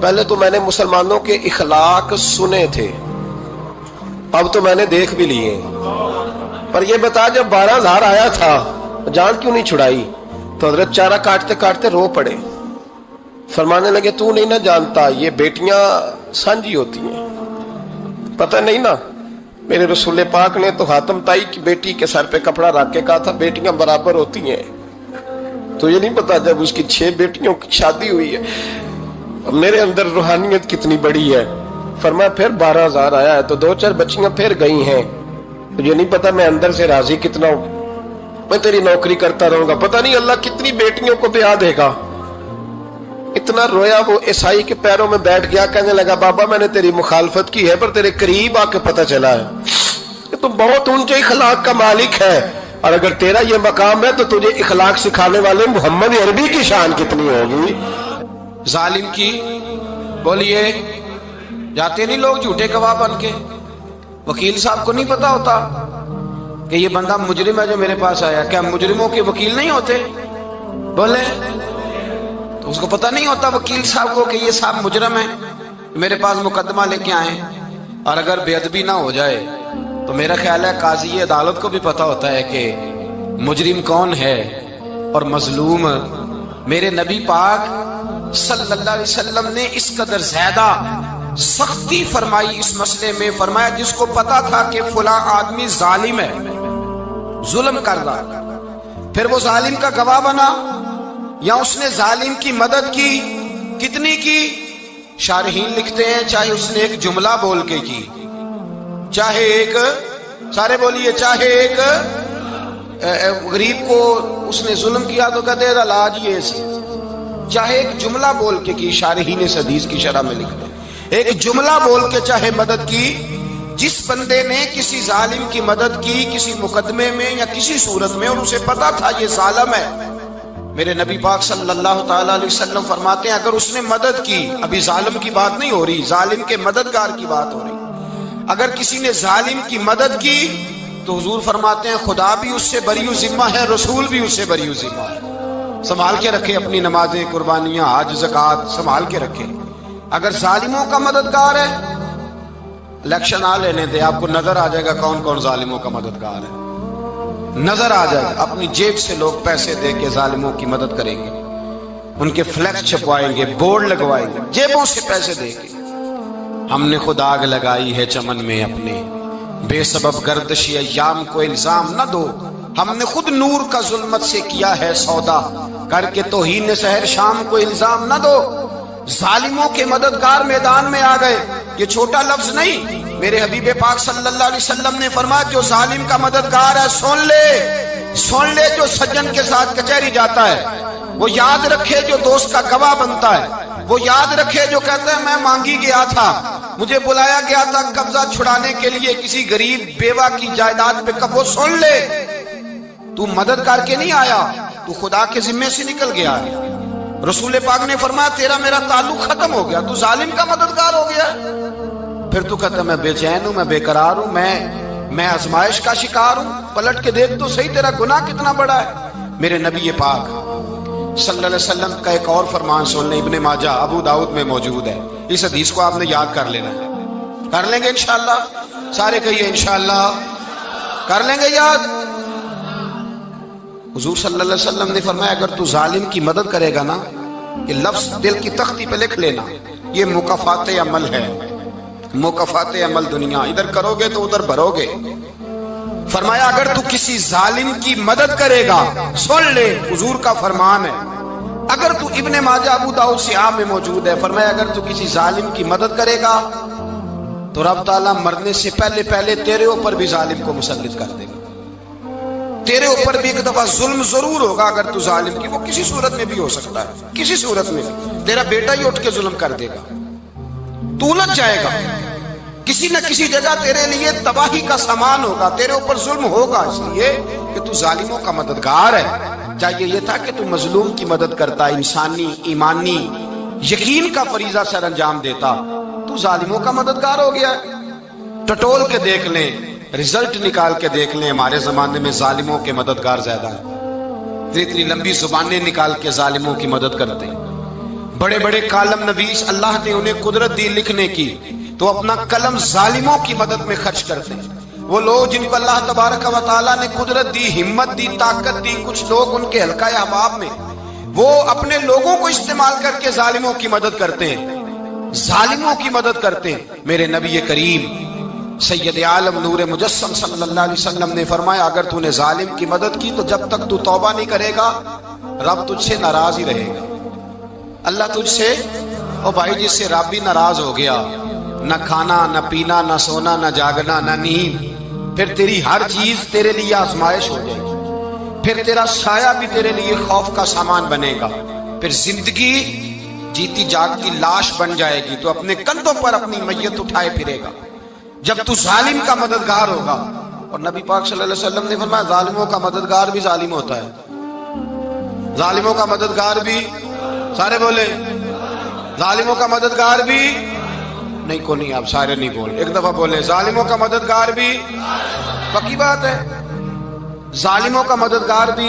پہلے تو میں نے مسلمانوں کے اخلاق سنے تھے، اب تو میں نے دیکھ بھی لیے۔ پر یہ بتا جب 12,000 آیا تھا جان کیوں نہیں چھڑائی؟ تو حضرت چارہ کاٹتے کاٹتے رو پڑے، فرمانے لگے تو نہیں نہ جانتا یہ بیٹیاں سانجی ہوتی ہیں، پتہ نہیں نا؟ میرے رسول پاک نے تو حاتم تائی کی بیٹی کے سر پہ کپڑا رکھ کے کہا تھا بیٹیاں برابر ہوتی ہیں، تو یہ نہیں پتا جب اس کی 6 بیٹیوں کی شادی ہوئی ہے میرے اندر روحانیت کتنی بڑی ہے۔ فرمایا پھر 12,000 آیا ہے تو 2-4 بچیاں پھر گئی ہیں، مجھے نہیں پتا میں اندر سے راضی کتنا ہوں، میں تیری نوکری کرتا رہوں گا، پتہ نہیں اللہ کتنی بیٹیوں کو بیاہ دے گا۔ اتنا رویا وہ عیسائی کے پیروں میں بیٹھ گیا، کہنے لگا بابا میں نے تیری مخالفت کی ہے پر تیرے قریب آ کے پتہ چلا ہے کہ تو بہت اونچے اخلاق کا مالک ہے، اور اگر تیرا یہ مقام ہے تو تجھے اخلاق سکھانے والے محمد عربی کی شان کتنی ہوگی۔ ظالم کی بولیے جاتے نہیں لوگ جھوٹے گواہ بن کے، وکیل صاحب کو نہیں پتا ہوتا کہ یہ بندہ مجرم ہے جو میرے پاس آیا، کیا مجرموں کے وکیل نہیں ہوتے؟ بولے تو اس کو پتہ نہیں ہوتا وکیل صاحب کو کہ یہ صاحب مجرم ہے میرے پاس مقدمہ لے کے آئے، اور اگر بے ادبی نہ ہو جائے تو میرا خیال ہے قاضی عدالت کو بھی پتہ ہوتا ہے کہ مجرم کون ہے اور مظلوم۔ میرے نبی پاک صلی اللہ علیہ وسلم نے اس قدر زیادہ سختی فرمائی اس مسئلے میں، فرمایا جس کو پتا تھا کہ فلاں آدمی ظالم ہے، ظلم کر رہا، پھر وہ ظالم کا گواہ بنا یا اس نے ظالم کی مدد کی، کتنی کی؟ شارحین لکھتے ہیں چاہے اس نے ایک جملہ بول کے کی، چاہے ایک، سارے بولیے، چاہے ایک غریب کو اس نے ظلم کیا تو کہتے ہیں علاج یہ سی، چاہے ایک جملہ بول کے کی، شارحین اس حدیث کی شرح میں لکھتے ہیں ایک جملہ بول کے چاہے مدد کی، جس بندے نے کسی ظالم کی مدد کی کسی مقدمے میں یا کسی صورت میں اور اسے پتا تھا یہ ظالم ہے، میرے نبی پاک صلی اللہ تعالی علیہ وسلم فرماتے ہیں اگر اس نے مدد کی، ابھی ظالم کی بات نہیں ہو رہی، ظالم کے مددگار کی بات ہو رہی، اگر کسی نے ظالم کی مدد کی تو حضور فرماتے ہیں خدا بھی اس سے بری و ذمہ ہے، رسول بھی اس سے بری و ذمہ ہے۔ سنبھال کے رکھے اپنی نمازیں، قربانیاں، حج، زکوٰۃ سنبھال کے رکھے۔ اگر ظالموں کا مددگار ہے، الیکشن آ لینے دے، آپ کو نظر آ جائے گا کون کون ظالموں کا مددگار ہے، نظر آ جائے گا۔ اپنی جیب سے لوگ پیسے دے کے ظالموں کی مدد کریں گے، ان کے فلیکس چھپوائیں گے، بورڈ لگوائیں گے، جیبوں سے پیسے دے کے۔ ہم نے خود آگ لگائی ہے چمن میں اپنے، بے سبب گردشی ایام کو الزام نہ دو، ہم نے خود نور کا ظلمت سے کیا ہے سودا، کر کے توہین سحر شام کو الزام نہ دو۔ ظالموں کے مددگار میدان میں آ گئے، یہ چھوٹا لفظ نہیں، میرے حبیب پاک صلی اللہ علیہ وسلم نے فرمایا جو ظالم کا مددگار ہے سن لے جو سجن کے ساتھ کچہری جاتا ہے، وہ یاد رکھے جو دوست کا گواہ بنتا ہے، وہ یاد رکھے جو کہتا ہے میں مانگی گیا تھا، مجھے بلایا گیا تھا قبضہ چھڑانے کے لیے کسی غریب بیوہ کی جائیداد پہ، کب وہ سن لے تو مدد کر کے نہیں آیا، تو خدا کے ذمے سے نکل گیا ہے۔ رسول پاک نے فرمایا تیرا میرا تعلق ختم ہو گیا، تو ظالم کا مددگار ہو گیا، پھر تو کہتا میں بے چین ہوں، میں بے قرار ہوں، میں آزمائش کا شکار ہوں، پلٹ کے دیکھ تو صحیح تیرا گناہ کتنا بڑا ہے۔ میرے نبی پاک صلی اللہ علیہ وسلم کا ایک اور فرمان سن لیں، ابن ماجہ ابو داؤد میں موجود ہے، اس حدیث کو آپ نے یاد کر لینا ہے، کر لیں گے انشاءاللہ، سارے کہیے انشاءاللہ، کر لیں گے یاد۔ حضور صلی اللہ علیہ وسلم نے فرمایا اگر تو ظالم کی مدد کرے گا نا، یہ لفظ دل کی تختی پہ لکھ لینا، یہ مکافات عمل ہے، مکافات عمل دنیا، ادھر کرو گے تو ادھر بھرو گے۔ فرمایا اگر تو کسی ظالم کی مدد کرے گا، سن لے حضور کا فرمان ہے، اگر تو ابن ماجہ ابو داؤد سیاہ میں موجود ہے، فرمایا اگر تو کسی ظالم کی مدد کرے گا تو رب تعالیٰ مرنے سے پہلے تیرے اوپر بھی ظالم کو مسلط کر دے گا، تیرے اوپر بھی ایک دفعہ ظلم ضرور ہوگا اگر تو ظالم کی، وہ کسی صورت میں بھی ہو سکتا ہے، کسی صورت میں بھی تیرا بیٹا ہی اٹھ کے ظلم کر دے گا، تو الجھ جائے گا، کسی نہ کسی جگہ تیرے لیے تباہی کا سامان ہوگا، تیرے اوپر ظلم ہوگا، اس لیے کہ تو ظالموں کا مددگار ہے۔ چاہیے یہ تھا کہ تو مظلوم کی مدد کرتا، انسانی ایمانی یقین کا فریضہ سر انجام دیتا، تو ظالموں کا مددگار ہو گیا۔ ٹٹول کے دیکھ لیں، رزلٹ نکال کے دیکھ لیں، ہمارے زمانے میں ظالموں کے مددگار زیادہ ہیں، اتنی لمبی زبانیں نکال کے ظالموں کی مدد کرتے ہیں، بڑے بڑے کالم نویس اللہ نے انہیں قدرت دی لکھنے کی، تو اپنا قلم ظالموں کی مدد میں خرچ کرتے ہیں۔ وہ لوگ جن کو اللہ تبارک و تعالیٰ نے قدرت دی، ہمت دی، طاقت دی، کچھ لوگ ان کے حلقہ احباب میں وہ اپنے لوگوں کو استعمال کر کے ظالموں کی مدد کرتے ہیں، ظالموں کی مدد کرتے ہیں۔ میرے نبی کریم سید عالم نور مجسم صلی اللہ علیہ وسلم نے فرمایا، اگر تو نے ظالم کی مدد کی تو جب تک تو توبہ نہیں کرے گا رب تجھ سے ناراض ہی رہے گا۔ اللہ تجھ سے، او بھائی جس سے رب بھی ناراض ہو گیا، نہ کھانا نہ پینا نہ سونا نہ جاگنا نہ نیند، پھر تیری ہر چیز تیرے لیے آزمائش ہو جائے گی، پھر تیرا سایہ بھی تیرے لیے خوف کا سامان بنے گا، پھر زندگی جیتی جاگتی لاش بن جائے گی، تو اپنے کندھوں پر اپنی میت اٹھائے پھرے گا جب تو ظالم کا مددگار ہوگا۔ اور نبی پاک صلی اللہ علیہ وسلم نے فرمایا، ظالموں کا مددگار بھی ظالم ہوتا ہے، ظالموں کا مددگار بھی، سارے بولے ظالموں کا مددگار بھی نہیں، کو نہیں، آپ سارے نہیں بولے، ایک دفعہ بولے ظالموں کا مددگار بھی، پکی بات ہے، ظالموں کا مددگار بھی۔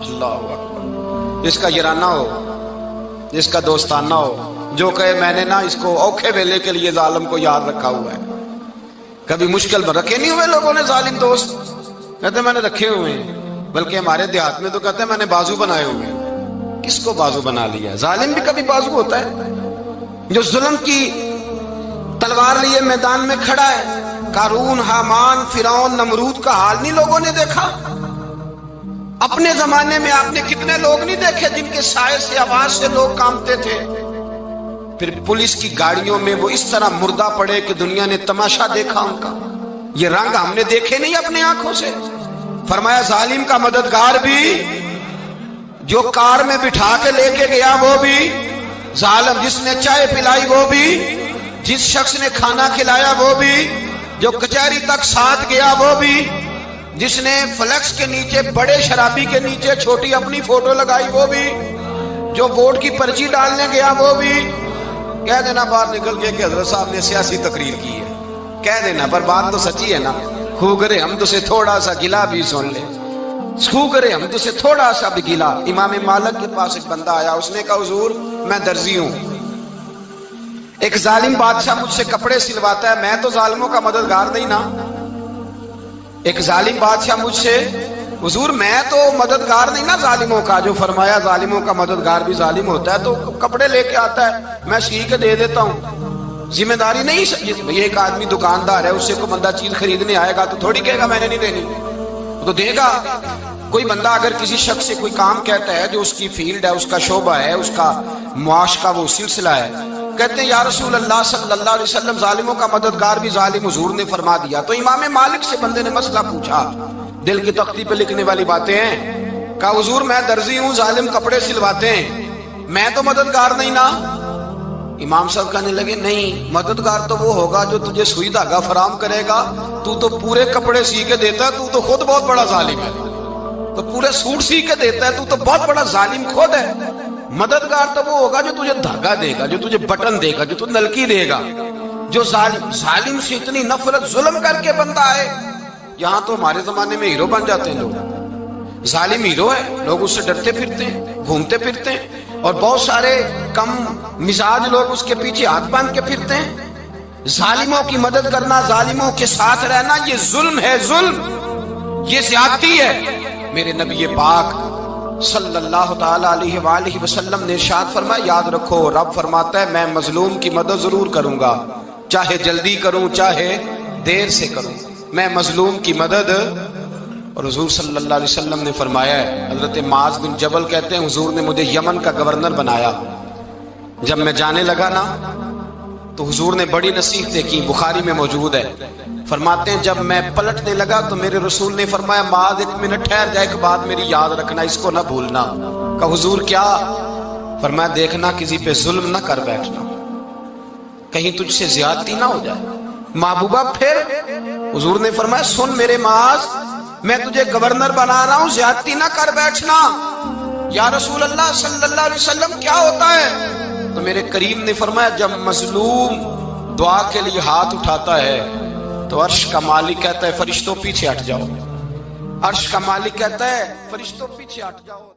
اللہ اکبر، جس کا یارانہ ہو، جس کا دوستانہ ہو، جو کہے میں نے نا اس کو اوکھے ویلے کے لیے ظالم کو یاد رکھا ہوا ہے۔ کبھی مشکل میں رکھے نہیں ہوئے لوگوں نے ظالم دوست، کہتے میں نے رکھے ہوئے ہیں، بلکہ ہمارے دیہات میں تو کہتے ہیں میں نے بازو بنائے ہوئے ہیں۔ کس کو بازو بنا لیا؟ ظالم بھی کبھی بازو ہوتا ہے، جو ظلم کی تلوار لیے میدان میں کھڑا ہے۔ قارون، حامان، فرعون، نمرود کا حال نہیں لوگوں نے دیکھا؟ اپنے زمانے میں آپ نے کتنے لوگ نہیں دیکھے جن کے سائے سے، آواز سے لوگ کانپتے تھے؟ پھر پولیس کی گاڑیوں میں وہ اس طرح مردہ پڑے کہ دنیا نے تماشا دیکھا ان کا۔ یہ رنگ ہم نے دیکھے نہیں اپنے آنکھوں سے۔ فرمایا ظالم کا مددگار بھی، جو کار میں بٹھا کے لے کے گیا وہ بھی ظالم، جس نے چائے پلائی وہ بھی، جس شخص نے کھانا کھلایا وہ بھی، جو کچہری تک ساتھ گیا وہ بھی، جس نے فلیکس کے نیچے، بڑے شرابی کے نیچے چھوٹی اپنی فوٹو لگائی وہ بھی، جو ووٹ کی پرچی ڈالنے گیا وہ بھی۔ کہہ دینا باہر نکل کے کہ حضرت صاحب نے سیاسی تقریر کی ہے، کہہ دینا، پر بات تو سچی ہے نا۔ خو کرے ہم تو سے تھوڑا سا گلا بھی سن لے، خو کرے ہم تو سے تھوڑا سا بھی گلا۔ امام مالک کے پاس ایک بندہ آیا، اس نے کہا حضور میں درزی ہوں، ایک ظالم بادشاہ مجھ سے کپڑے سلواتا ہے، میں تو ظالموں کا مددگار نہیں نا۔ ایک ظالم بادشاہ مجھ سے، حضور میں تو مددگار نہیں نا ظالموں کا۔ جو فرمایا ظالموں کا مددگار بھی ظالم ہوتا ہے، تو کپڑے لے کے آتا ہے، میں سی کے دے دیتا ہوں، ذمہ داری نہیں۔ یہ ایک آدمی دکاندار ہے، اس سے کوئی بندہ چیز خریدنے آئے گا تو تھوڑی کہے گا میں نے نہیں دینی، تو دے گا۔ کوئی بندہ اگر کسی شخص سے کوئی کام کہتا ہے جو اس کی فیلڈ ہے، اس کا شعبہ ہے، اس کا معاش کا وہ سلسلہ ہے، کہتے ہیں یا رسول اللہ صلی اللہ علیہ وسلم ظالموں کا مددگار بھی ظالم، حضور نے فرما دیا۔ تو امام مالک سے بندے نے مسئلہ پوچھا، دل کی تختی پہ لکھنے والی باتیں ہیں، کہا حضور میں درزی ہوں، ظالم کپڑے سلواتے ہیں، میں تو مددگار نہیں نا۔ امام صاحب کہنے لگے نہیں، مددگار تو وہ ہوگا جو تجھے سوئی دھاگا فراہم کرے گا، تو تو پورے کپڑے سی کے دیتا ہے، تو تو خود بہت بڑا ظالم ہے، تو پورے سوٹ سی کے دیتا ہے، تو تو بہت بڑا ظالم خود ہے۔ مددگار تو وہ ہوگا جو تجھے دھاگا دے گا، جو تجھے بٹن دے گا، جو تجھے نلکی دے گا۔ جو ظالم سے اتنی نفرت ظلم کر کے بندہ آئے، یہاں تو ہمارے زمانے میں ہیرو بن جاتے ہیں لوگ، ظالم ہیرو ہے، لوگ اس سے ڈرتے پھرتے ہیں، گھومتے پھرتے ہیں، اور بہت سارے کم مزاج لوگ اس کے پیچھے ہاتھ باندھ کے پھرتے ہیں۔ ظالموں کی مدد کرنا، ظالموں کے ساتھ رہنا، یہ ظلم ہے، ظلم، یہ زیادتی ہے۔ میرے نبی پاک صلی اللہ تعالی علیہ وآلہ وسلم نے ارشاد فرمایا، یاد رکھو رب فرماتا ہے میں مظلوم کی مدد ضرور کروں گا، چاہے جلدی کروں چاہے دیر سے کروں، میں مظلوم کی مدد۔ اور حضور صلی اللہ علیہ وسلم نے فرمایا ہے، حضرت معاذ بن جبل کہتے ہیں حضور نے مجھے یمن کا گورنر بنایا، جب میں جانے لگا نا تو حضور نے بڑی نصیحتیں کی، بخاری میں موجود ہے، فرماتے ہیں جب میں پلٹنے لگا تو میرے رسول نے فرمایا معاذ ایک منٹ ٹھہر جا، ایک بات میری یاد رکھنا، اس کو نہ بھولنا۔ کہا حضور کیا؟ فرمایا دیکھنا کسی پہ ظلم نہ کر بیٹھنا، کہیں تجھ سے زیادتی نہ ہو جائے۔ محبوبہ پھر حضور نے فرمایا سن میرے معاذ، میں تجھے گورنر بنا رہا ہوں، زیادتی نہ کر بیٹھنا۔ یا رسول اللہ صلی اللہ علیہ وسلم کیا ہوتا ہے؟ تو میرے کریم نے فرمایا جب مظلوم دعا کے لیے ہاتھ اٹھاتا ہے تو عرش کا مالک کہتا ہے فرشتوں پیچھے ہٹ جاؤ، عرش کا مالک کہتا ہے فرشتوں پیچھے ہٹ جاؤ۔